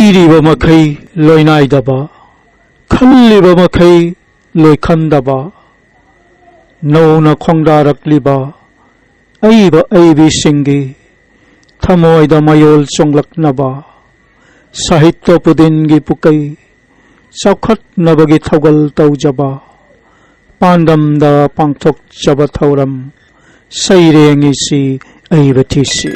ꯏꯔꯤꯕ ꯃꯈꯩ ꯂꯣꯏꯅꯥꯏꯗꯕ ꯈꯜꯂꯤꯕ ꯃꯈꯩ ꯂꯣꯏꯈꯝꯗꯕ ꯅꯧꯅ ꯈꯣꯡꯗꯥꯔꯛꯂꯤꯕ ꯑꯏꯕ ꯑꯏꯕꯤꯁꯤꯡꯒꯤ ꯊꯃꯣꯏꯗ ꯃꯌꯣꯜ ꯆꯣꯡꯂꯛꯅꯕ ꯁꯥꯍꯤꯇ꯭ꯌ ꯄꯨꯗꯤꯟꯒꯤ ꯄꯨꯀꯩ ꯆꯥꯎꯈꯠꯅꯕꯒꯤ ꯊꯧꯒꯜ ꯇꯧꯖꯕ ꯄꯥꯟꯗꯝꯗ ꯄꯥꯡꯊꯣꯛꯆꯕ ꯊꯧꯔꯝ ꯁꯩꯔꯦꯡꯏꯁꯤ ꯑꯏꯕ ꯊꯤꯁꯤ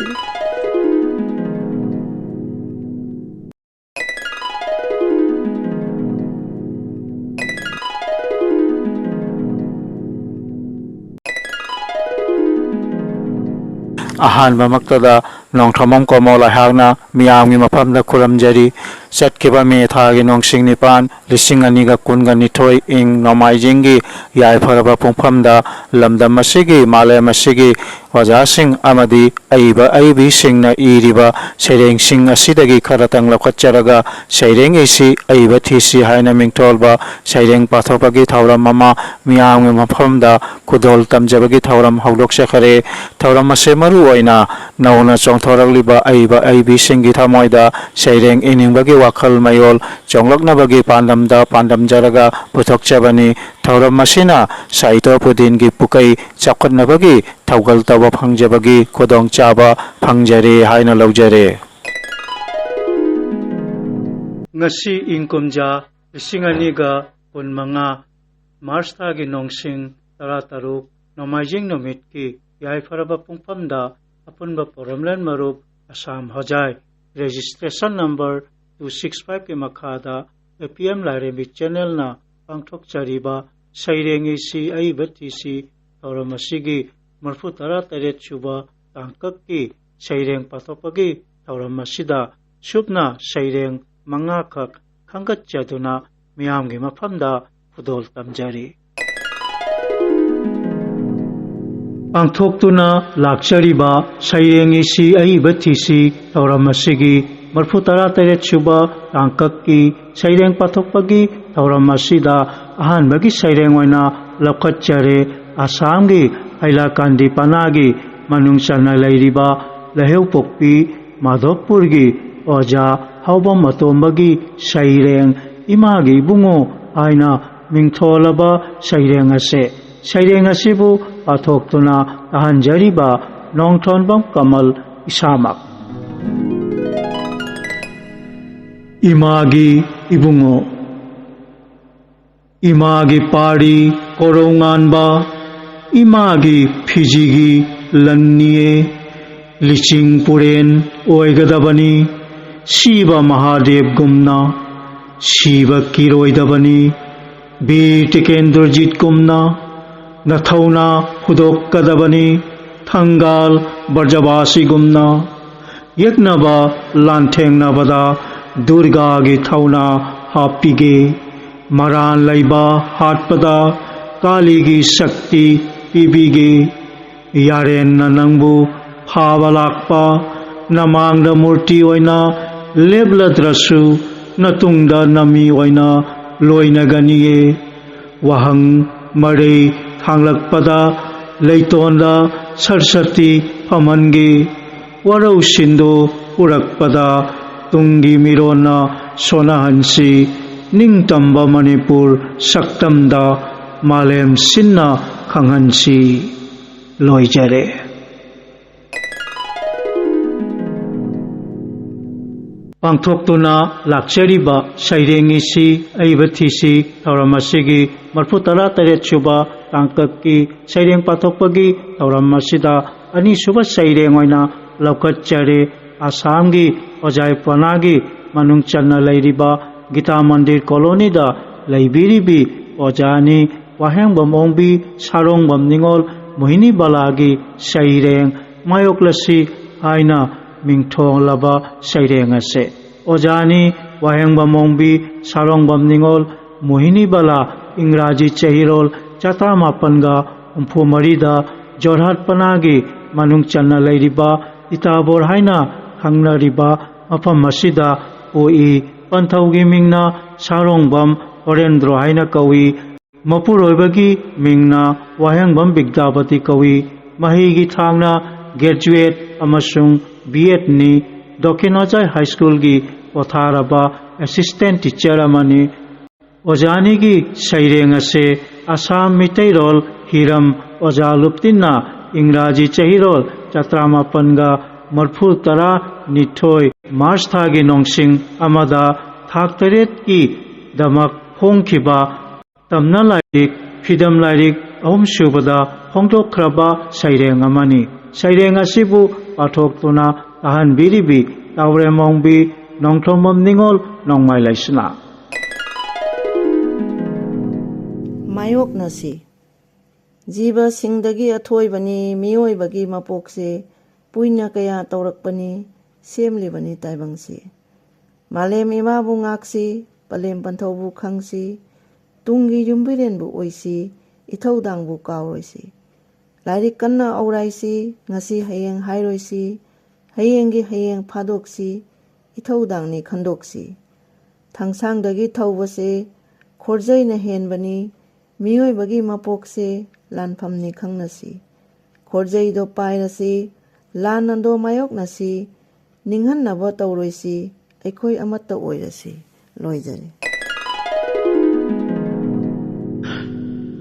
ꯑꯍꯥꯟꯕ ꯃꯛꯇꯗ ꯅꯣꯡꯊ꯭ꯔꯃꯝ ꯀꯣꯃꯣꯜ ꯑꯩꯍꯥꯛꯅ ꯃꯤꯌꯥꯝꯒꯤ ꯃꯐꯝꯗ ꯈꯨꯔꯨꯝꯖꯔꯤ ꯆꯠꯈꯤꯕ ꯃꯦ ꯊꯥꯒꯤ ꯅꯣꯡꯁꯤꯡ 9 2022 ꯏꯪ ꯅꯣꯡꯃꯥꯏꯖꯤꯡꯒꯤ ꯌꯥꯏꯐꯔꯕ ꯄꯨꯡꯐꯝꯗ ꯂꯝꯗꯝ ꯑꯁꯤꯒꯤ ꯃꯥꯂꯦꯝ ꯑꯁꯤꯒꯤ ꯑꯣꯖꯥꯁꯤꯡ ꯑꯃꯗꯤ ꯑꯏꯕ ꯑꯏꯕꯤꯁꯤꯡꯅ ꯏꯔꯤꯕ ꯁꯩꯔꯦꯡꯁꯤꯡ ꯑꯁꯤꯗꯒꯤ ꯈꯔꯇꯪ ꯂꯧꯈꯠꯆꯔꯒ ꯁꯩꯔꯦꯡꯏꯁꯤ ꯑꯏꯕ ꯊꯤꯁꯤ ꯍꯥꯏꯅ ꯃꯤꯡꯊꯣꯜꯕ ꯁꯩꯔꯦꯡ ꯄꯥꯊꯣꯛꯄꯒꯤ ꯊꯧꯔꯝ ꯑꯃ ꯃꯤꯌꯥꯝꯒꯤ ꯃꯐꯝꯗ ꯈꯨꯗꯣꯜ ꯇꯝꯖꯕꯒꯤ ꯊꯧꯔꯝ ꯍꯧꯗꯣꯛꯆꯈꯔꯦ ꯊꯧꯔꯝ ꯑꯁꯤ ꯃꯔꯨ ꯑꯣꯏꯅ नौना चौंथोरक्लिबा अइबा अइबिसिंगी थमोइदा सैरेंग इनिंगबगी वाखल मयोल चौंलक्नबगी पांडमदा पांडमजरगा पुथोकचबनी थौरम मसिना साहित्य पुदिनगी पुकई चाखनबगी थौगल तब फंगजबगी खुदोंग चाबा फंगजरे हाइना लौजरे ngasi ingkumja lisingani ga kunmanga marstagi nongsing 13 nomaijing nomitki yaifaraba pungpamda apunba poramlan marup Assam Hojai registration number 265 ke makhada APM Lairemi channel na pangthok chariba sairengi si aibati si tauramasigi marfu 13 chuba tangkak ki saireng pathopagi tauramasida shubna saireng manga khak khangkat chaduna miyamgi mafamda khudol tamjari पांथोक्तुना लाक्चरीबा सैरेंगिसी अइबथिसी तौरमसिगी मरफु 13 सुबा तांकक्की सैरेंग पाथोकपगी तौरमसिदा अहानबगी सैरेंग ओइना लखच्चरे आसामगी हैलाकांदी पनागी मनुंगचना लैरिबा लहेउपोक्पी माधवपुरगी ओजा Haobam अतोंबगी सैरेंग Imangi बुंगो आइना मिंथोलबा सैरेंग असे सैरेंग असिबु पाथोक्तुना अहंजरीबा नोंथोनबम कमल इसामक Imangi Ibungo Imangi पाड़ी कोरोंगानबा Imangi फिजिगी लन्निये lynching पुरेन ओइगदबनी Shiv Mahadev गुमना Shiv किरोइदबनी वीर टिकेंद्रजीत गुमना नथौना हुदोक्कदबनी थंगाल बर्जबासी गुमना यज्ञबा लांथेंगनबदा दुर्गागी थौना हापिगे मरान लैबा हाटपदा कालीगी शक्ति पीबीगे Yaren नंगबु फाबा Lhakpa नमांगदा मूर्ति ओइना लेबलद्रसु नतुंगदा नमी ओइना लोइनगनिये वहंग मरे थांगलकपदा लैतोंदा सरस्वती फमनगे वरौ सिंधु उरकपदा तुंगी मिरोना सोनाहंसी निंगतंबा मणिपुर सक्तमदा मालेम सिन्ना खंगहंसी लोइजरे पांथोक्तुना लाक्चरीबा सैरेंगिसी अइबथिसी तौरमसिगी मरफु 13 सुबा तांकक्की सैरेंग पाथोकपगी तौरमसिदा अनि सुबा सैरेंग ओइना लौकच्चरे आसामगी ओजाइपनागी मनुंगचना लैरिबा गीता मंदिर कॉलोनीदा लैबिरिबी ओजानी वाहेंगबम ओंबी सारोंगबम निंगोल मोहिनी बालागी सैरेंग मायोक्लसी आइना मिंथोंलबा सैरेंग असे ओजानी वाहेंगबम ओंबी सारोंगबम निंगोल मोहिनी बाला इंग्राजी चहिरोल 1994 जोरहाट पनागी मनुंगचना लैरिबा इताबोर हाइना खंगनरिबा मफम मसिदा ओई पंथौगी मिंगना सारोंगबम ओरेंद्रो हाइना कवी मपुरोइबगी मिंगना वाहेंगबम बिगदावती कवी महिगी थांगना ग्रेजुएट अमसुंग बीएड नि दक्षिणोजाय हाई स्कूल की पोथारबा असिस्टेंट टीचर अमनी ओजानीगी सैरेंग असे आसाम मितैरोल हिरम ओजा लुप्तिना इंग्राजी चहिरोल चत्रामापनगा मरफु तरा निथोय मार्च थागी नोंसिंग अमदा थाक तरेत की दमक होंखिबा तमना लाइरिक फिदम लाइरिक अहम सुबदा होंदोखरबा सैरेंग अमनी सैरेंग असिबु पाठोक्तुना ताहनबिरिबि तावरेमोंबि नोंथोमम निंगोल नोंमाय लाइसना मायोकनसी जीवसिंगदगी अथोइबनी मियोइबगी मपोकसे पुइना कया तौरकपनी सेमलिबनी ताइबंगसी मालेम इमाबु ngaksi पलेम पंथौबु खंगसी तुंगी युम्बिरेनबु ओइसी इथौदांगबु कावरोइसी लाइरिक कन्ना औराइसी ngasi हयेंग हाइरोइसी हयेंगी हयेंग फादोक्सी इथौदांगनी खंदोक्सी थांसांगदगी थौबसे खोरजैना हेनबनी मियोइबगी मपोकसे लानफमनी खंगनसी खोरजैदो पाइरसी लानंदो मायोकनसी निंगहन्नबो तौरोइसी अखोई अमत्ता ओइरसी लोइजरी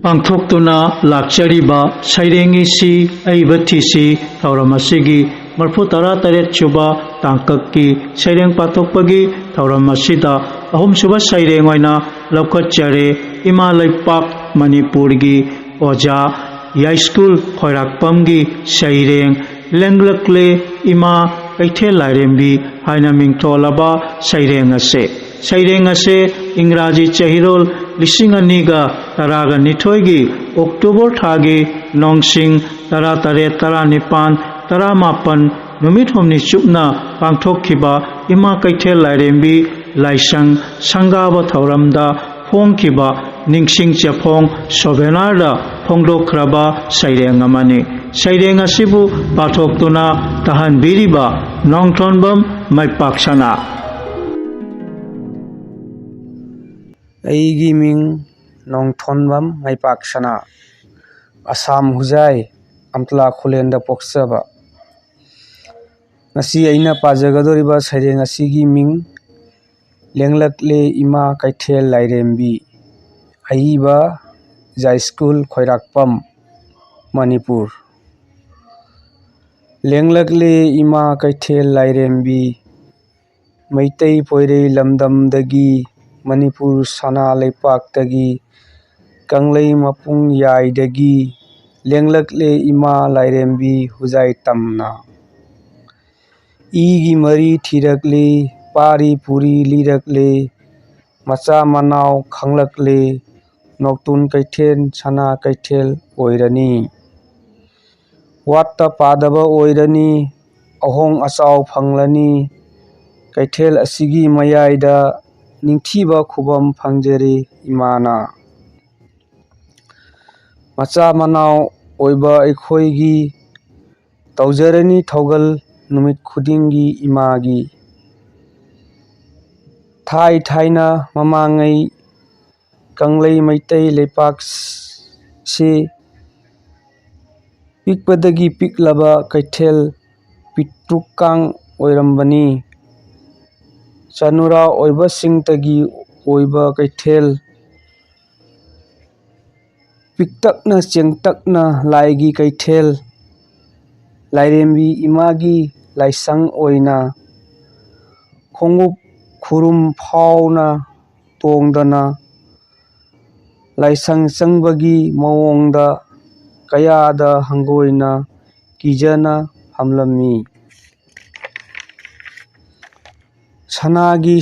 पांथोक्तुना लाक्चरीबा सैरेंगिसी अइबथिसी थौरमसिगी मरफु तरा तरेत सुबा तांककी सैरेंग पाथोक्पगी थौरमसिदा अहुम सुबा सैरेंग ओइना लौखतचरे इमा लैपाक मणिपुरगी ओजा याई स्कूल खैराकपमगी सैरेंग लेंगलकले इमा कैथेल लाइरेंबी हाइना मिंथोलबा सैरेंग असे इंग्राजी चहिरोल लिसिंग अनिगा तरागा निथोइगी अक्टूबर थागी नोंसिंग तरा तरे तरा निपान तरा मापन नुमित हमनी चुपना पांथोखिबा इमा कैथेल लाइरेंबी लाइसंग संगाबा थौरमदा फोंखिबा निंगसिंग चेफोंग सोबेनारदा फोंदोखरबा सैरेंग अमनी सैरेंग असिबु पाथोक्तुना ताहनबिरिबा नोंथोनबम माइपाक्सना अईगी Ming नोंथोनबम माइपाक्सना Assam हुजाई अमतला खुलेंदा पोक्सबा ngasi aina pajagadoriba सैरेंग असिगी Ming लेंगलकले इमा कैथेल लाइरेंबी अईबा जाय स्कूल खैराकपम मणिपुर लेंगलकले इमा कैथेल लाइरेंबी मैतई पोइरे लमदमदगी मणिपुर सना लेपाक्तगी कंगलई मपुंग याइदगी लेंगलकले इमा लाइरेंबी हुजाई तमना ईगी मरी थीरकले पारी पुरी लीरकले मचा मनाव खंगलकले नोक्तुन कैथेल सना कैथेल ओइरनी वात्ता पादबा ओइरनी अहोंग अचाव फंगलनी कैथेल असिगी मयाइदा निंगथीबा खुबम फंगजरे इमाना मचा मनाव ओइबा अखोइगी तौजरनी थौगल नुमित खुदिंगी इमागी थाई थाइना ममांगई कंगलई मैतई लेपाक से पिकपदगी पिकलबा कैथेल पिट्रुकांग ओइरंबनी चनुरा ओइबा सिंगतगी ओइबा कैथेल पिकतकना चेंगतकना लाइगी कैथेल लाइरेंबी इमागी लाइसंग ओइना खोंगुप खुरुम फावना तोंगदना लाइसंग चंगबगी मवोंगदा कयादा हंगोइना कीजना हमलमी सनागी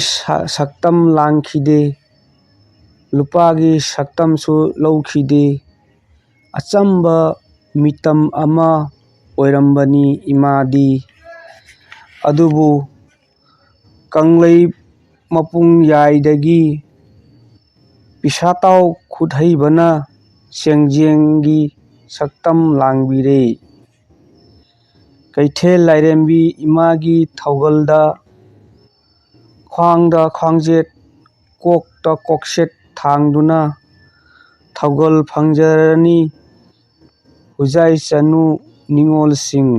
सक्तम लांखिदे लुपागी सक्तमसु लौखिदे अचंबा मितम अमा ओइरंबनी इमादी अदुबु कंगलई मपुंग याइदगी पिसाताव खुदहैबना सेंगजेंगी सक्तम लांगबिरे कैथेल लाइरेंबी इमागी थौगलदा ख्वांगदा ख्वांगजेट कोकता कोकसेट थांगदुना थौगल फंगजरनी हुजाई चनु निंगोल सिंह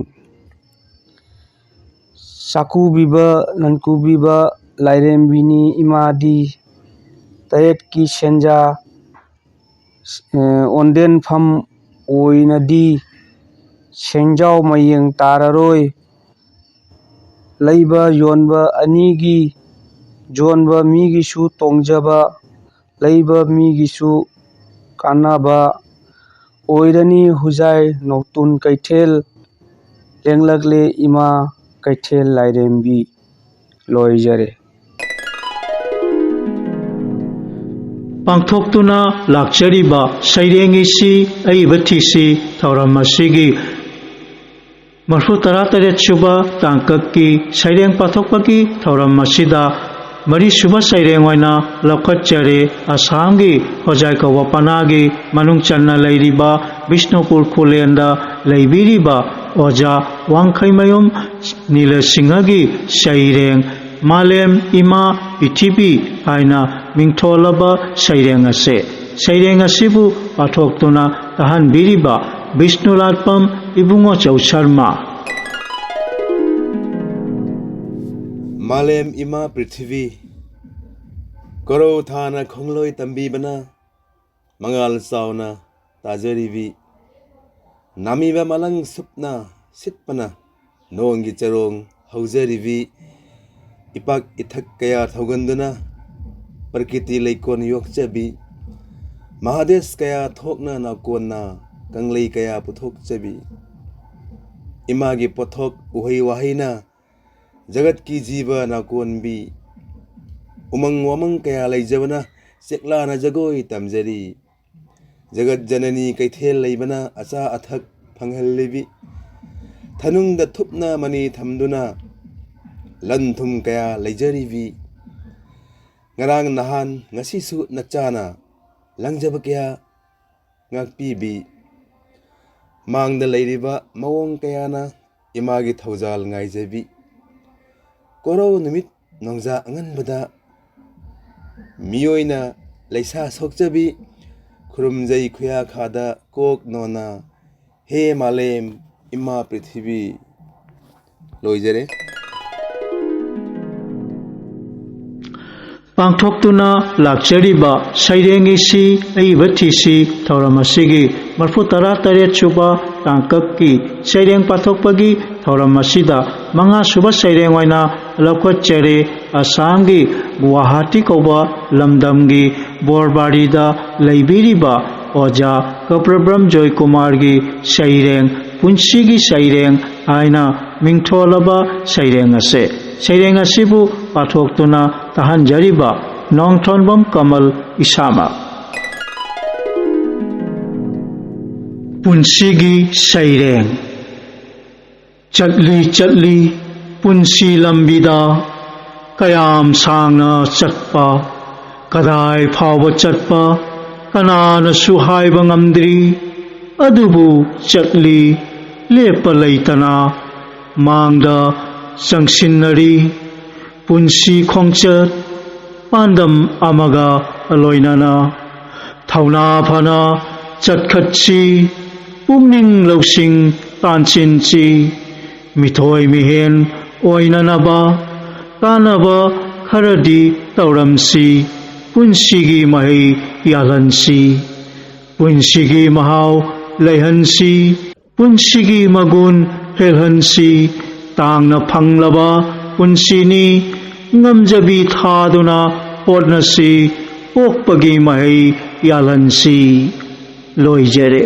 साकुबिबा ननकुबिबा लाइरेंबिनी इमादी तयेत की सेंजा ओंदेन फम ओइनदी सेंजाव मयेंग तारारोय लैबा योनबा अनीगी जोनबा मीगिसु तोंजबा लैबा मीगिसु कानाबा ओइरनी हुजाय नौतुन कैथेल लेंगलगले इमा कैथेल लाइरेंबी लोइजरे पांथोक्तुना लाक्चरीबा सैरेंगिसी अइबथिसी थौरम असिगी मरफु तरातरेत सुबा तांककी सैरेंग पाथोक्पकी थौरम असिदा मरी सुबा सैरेंग ओइना लौखटचरे आसामगी होजाय कौवा पनागी मनुंग चन्ना लैरिबा बिष्णुपुर खुलेंदा लैबिरिबा ओजा वांखैमयुम नीलसिंहगी सैरेंग मालेम इमा पृथिवी हाइना मिंथोलबा सैरेंग असे सैरेंग असिबु पाथोक्तुना तहनबिरिबा विष्णुलालपम इबुंगो चौ शर्मा मालेम इमा पृथ्वी करो थाना खोंगलोय तंबी बना मंगाल सावना ताजरीबी नामीबा मलंग सुपना सिटपना नोंगी चरोंग हौजरीबी इपाक इथक कया थौगंदुना प्रकृति लेकोन योक्चबी महादेश कया थोकना नाकोना कंगलई कया पुथोकचबी इमागी पोथोक उहई वाहिना जगत की जीवा नाकोनबी उमंग वमंग कया लैजबना सेकलाना जगोई तमजरी जगत जननी कैथेल लैबना अचा अथक फंगहल्लिबी थनुंग द थुपना मनी थमदुना लन थुम कया लैजरीबी ngarang nahan ngasi su nachana langjaba kya ngakpibi mangda leiriba mawong kayana imagi thaujal ngaijebi koro numit nongja anganbada miyoina leisa sokjabi khurumjai khuya khada kok nona he malem ima prithibi loijare पांथोक्तुना लाक्चरीबा सैरेंगिसी अइबथिसी थौरम असिगी मरफु तरातरेत सुबा तांककी सैरेंग पाथोक्पगी थौरम असिदा मंगा सुबा सैरेंग ओइना लौखटचरे आसामगी गुवाहाटी कौबा लमदमगी बोरबारीदा लैबिरिबा ओजा कप्रब्रम जय कुमारगी सैरेंग पुंसीगी सैरेंग हाइना मिंथोलबा सैरेंग असे सैरेंग असिबु पाथोक्तुना तहनजरिबा नोंथोनबम कमल इसामा पुंसीगी सैरेंग चटली चटली पुंसी लंबिदा कयाम सांगना चटपा कदाय फावबा चटपा कनानसु हायबा ngamdri अदुबु चटली Lepa लैतना मांगदा चंगसिनरी पुंसी खोंगचत पांदम अमगा लोइनाना थौना फना चटखटसी पुंगनिंग लौसिंग तानसिनसी मिथोय मिहेन ओइनानाबा कानाबा खरदी तौरमसी पुंसीगी महै यालनसी पुंसीगी Mahav लैहनसी पुंसीगी मगुन हेलहनसी तांगना फंगलबा पुंसीनी ngamjabi thaduna hotnasi okpagi mahai yalansi loijare